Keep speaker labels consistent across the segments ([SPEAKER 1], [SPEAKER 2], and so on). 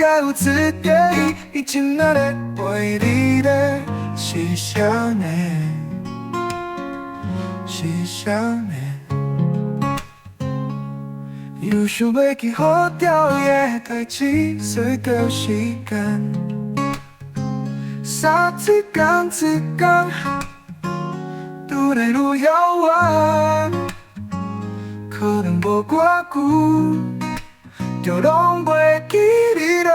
[SPEAKER 1] 该有自己，已经那个陪你的是啥呢？是啥呢？又想要去好调的代志，随着时间，三一天一天，愈来愈遥远，可能无偌久，就拢袂记你咯。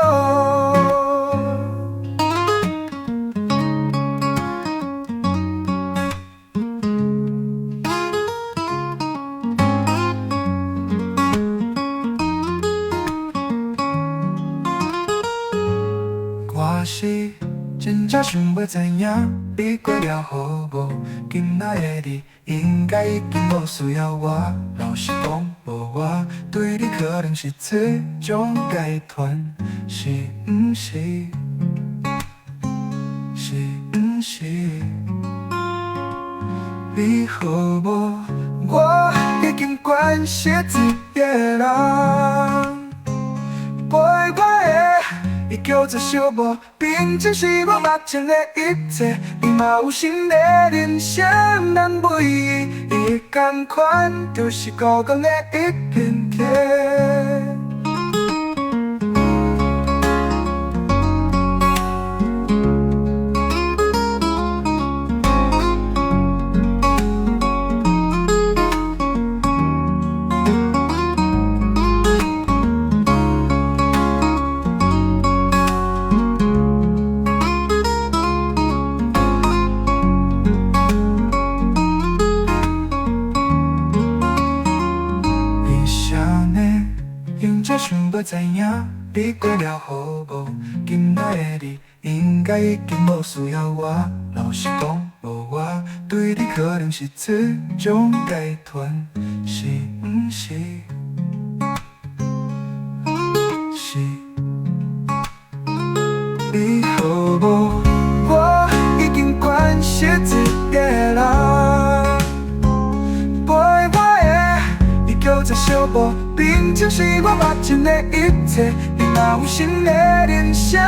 [SPEAKER 1] 我是真正想要知影，你过了好无？今仔的你应该已经无需要我。老实讲，无我对你可能是这种解脱，是毋是？是毋是？你好无？我已经惯习自己的人，陪我的。伊叫做寂寞，并且是我目前的一切。你嘛有新的人生，咱袂意伊同款，就是孤单的一片天。真正想要知影，你过了好无？今仔的你应该已经无需要我。老实讲，无我对你可能是这种解脱，是毋是？是。你好无？我已经惯习自己的人，陪我的，你叫做寂寞。并且是我目前的一切，你若有新的人生，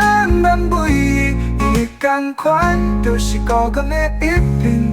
[SPEAKER 1] 咱袂意伊同款，就是孤单的一片。